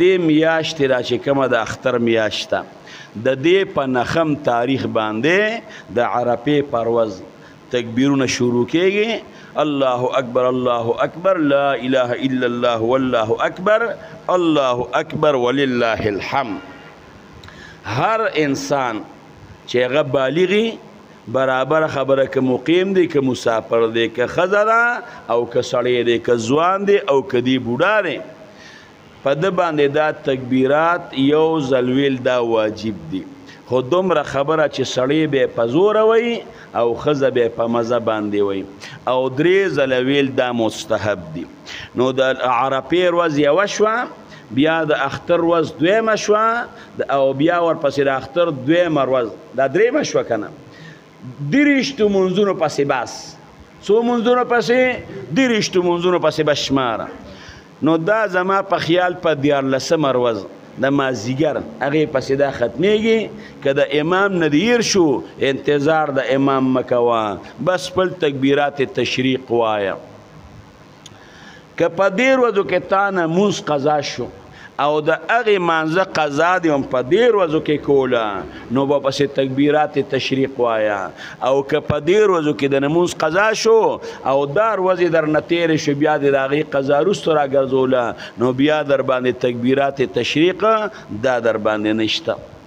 دې میاشتې را چې کومه د اختر میاشت ده د دې په نخم تاریخ باندې د عرفې پر ورځ تکبیرونه شروع کېږي. الله اکبر الله اکبر لا اله الا الله والله اکبر الله اکبر ولله الحمد. هر انسان چې هغه بالغي برابر خبره که مقیم دی که مسافر دی که ښځه ده او که سړی دی که ځوان دی او که دی بوډا دی په ده باندې دا تکبیرات یو ځل ویل دا واجب دی. خو دومره خبره چې سړی به په زوره وی او ښځه به په مزه باندې وی او درې ځله ویل دا مستحب دی. نو د عرفې ورځ یوه شوه، بیا د اختر ورځ دویمه شوه او بیا ورپسې د اختر دویمه ورځ دا درېیمه شوه که نه. دېرشتو منځونو پسې بس څو منځونو پسې؟ دېرشتو منځونو پسې به شماره. نو دا زما په خیال په 14مه ورځ د مازدیګر هغې پسې دا ختمیږي. که د امام نه دیر شو انتظار د امام مه کوه، بس خپل تکبیرات تشریق وایه. که په دې ورځو کې تا نه مونځ قضا شو او د هغې مانځه قضا دې هم په دې ورځو کې کوله نو به پسې تکبیرات تشریق وایه. او که په دې ورځو کې د لمونځ قضا شو او دا ورځې درنه تېرې شو بیا دې د هغې قضا وروسته راګرځوله نو بیا در باندې تکبیرات تشریق دا در باندې نشته.